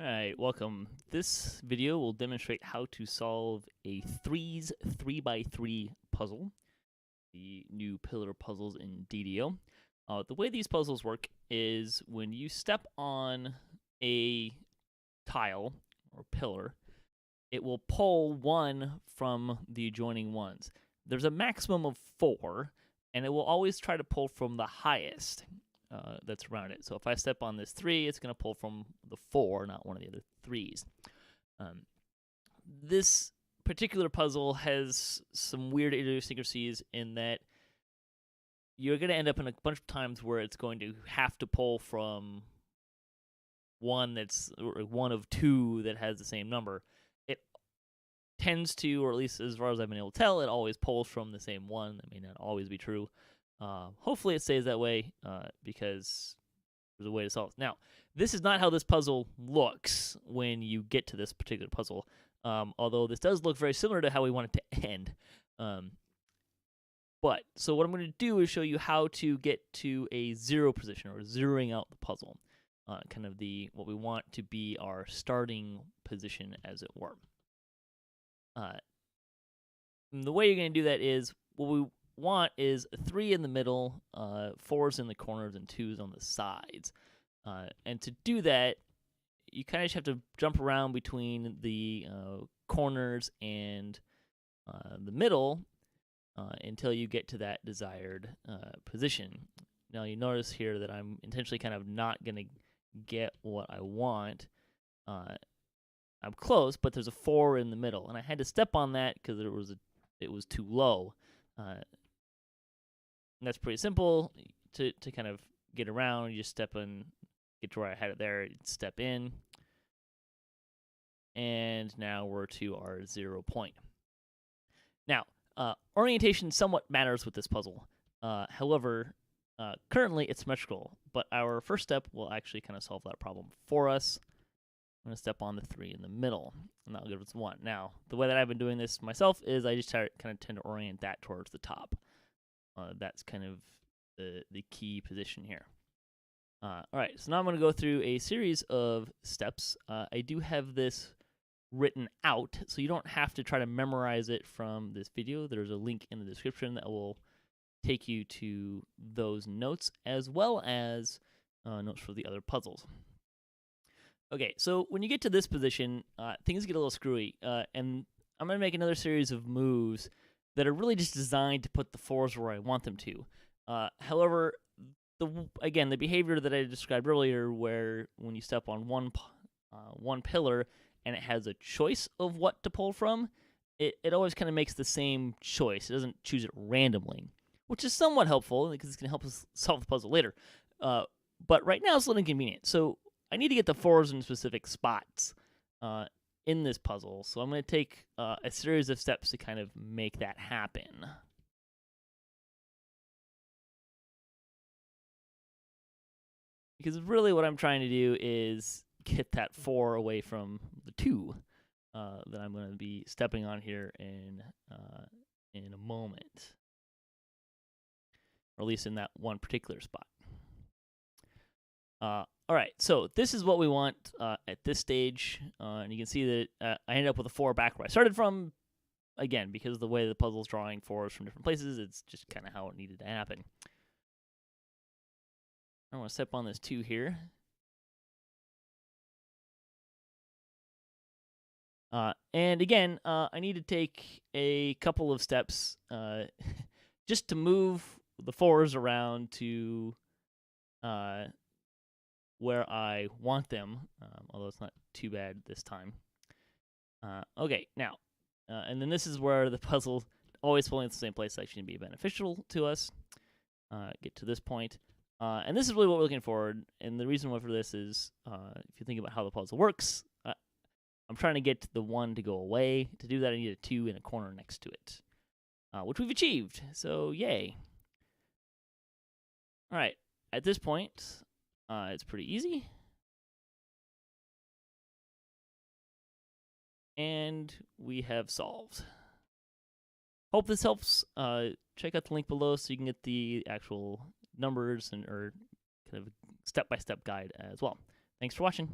Alright, welcome. This video will demonstrate how to solve a threes 3x3 puzzle, the new pillar puzzles in DDO. The way these puzzles work is when you step on a tile or pillar, it will pull one from the adjoining ones. There's a maximum of 4, and it will always try to pull from the highest that's around it. So if I step on this 3, it's going to pull from the 4, not one of the other 3s. This particular puzzle has some weird idiosyncrasies in that you're going to end up in a bunch of times where it's going to have to pull from one of 2 that has the same number. It tends to, or at least as far as I've been able to tell, it always pulls from the same one. That may not always be true. Hopefully it stays that way because there's a way to solve it. Now, this is not how this puzzle looks when you get to this particular puzzle, although this does look very similar to how we want it to end. So what I'm going to do is show you how to get to a 0 position, or zeroing out the puzzle, kind of what we want to be our starting position, as it were. The way you're going to do that is, what we want is a 3 in the middle, 4s in the corners, and 2s on the sides. And to do that, you kind of just have to jump around between the corners and the middle until you get to that desired position. Now you notice here that I'm intentionally kind of not going to get what I want. I'm close, but there's a 4 in the middle, and I had to step on that because it was too low. And that's pretty simple to kind of get around. You just step in, get to where I had it there, step in, and now we're to our 0 point. Now, orientation somewhat matters with this puzzle. However, currently it's symmetrical, but our first step will actually kind of solve that problem for us. I'm going to step on the 3 in the middle, and that'll give us 1. Now, the way that I've been doing this myself is I just kind of tend to orient that towards the top. That's kind of the key position here. All right, so now I'm going to go through a series of steps. I do have this written out, so you don't have to try to memorize it from this video. There's a link in the description that will take you to those notes, as well as notes for the other puzzles. Okay, so when you get to this position, things get a little screwy, and I'm going to make another series of moves that are really just designed to put the 4s where I want them to. However, again, the behavior that I described earlier, where when you step on one pillar and it has a choice of what to pull from, it always kind of makes the same choice. It doesn't choose it randomly, which is somewhat helpful because it's going to help us solve the puzzle later. But right now it's a little inconvenient. So I need to get the 4s in specific spots in this puzzle. So I'm going to take a series of steps to kind of make that happen. Because really what I'm trying to do is get that 4 away from the 2 that I'm going to be stepping on here in a moment. Or at least in that one particular spot. All right, so this is what we want at this stage, and you can see that I ended up with a 4 back where I started from. Again, because of the way the puzzle's drawing 4s from different places, it's just kind of how it needed to happen. I want to step on this 2 here. And again, I need to take a couple of steps just to move the 4s around to where I want them, although it's not too bad this time. Okay, now, and then this is where the puzzle always pulling at the same place actually be beneficial to us. Get to this point. And this is really what we're looking for, and the reason why for this is, if you think about how the puzzle works, I'm trying to get the 1 to go away. To do that, I need a 2 in a corner next to it, which we've achieved, so yay. All right, at this point, it's pretty easy. And we have solved. Hope this helps. Check out the link below so you can get the actual numbers or kind of step-by-step guide as well. Thanks for watching.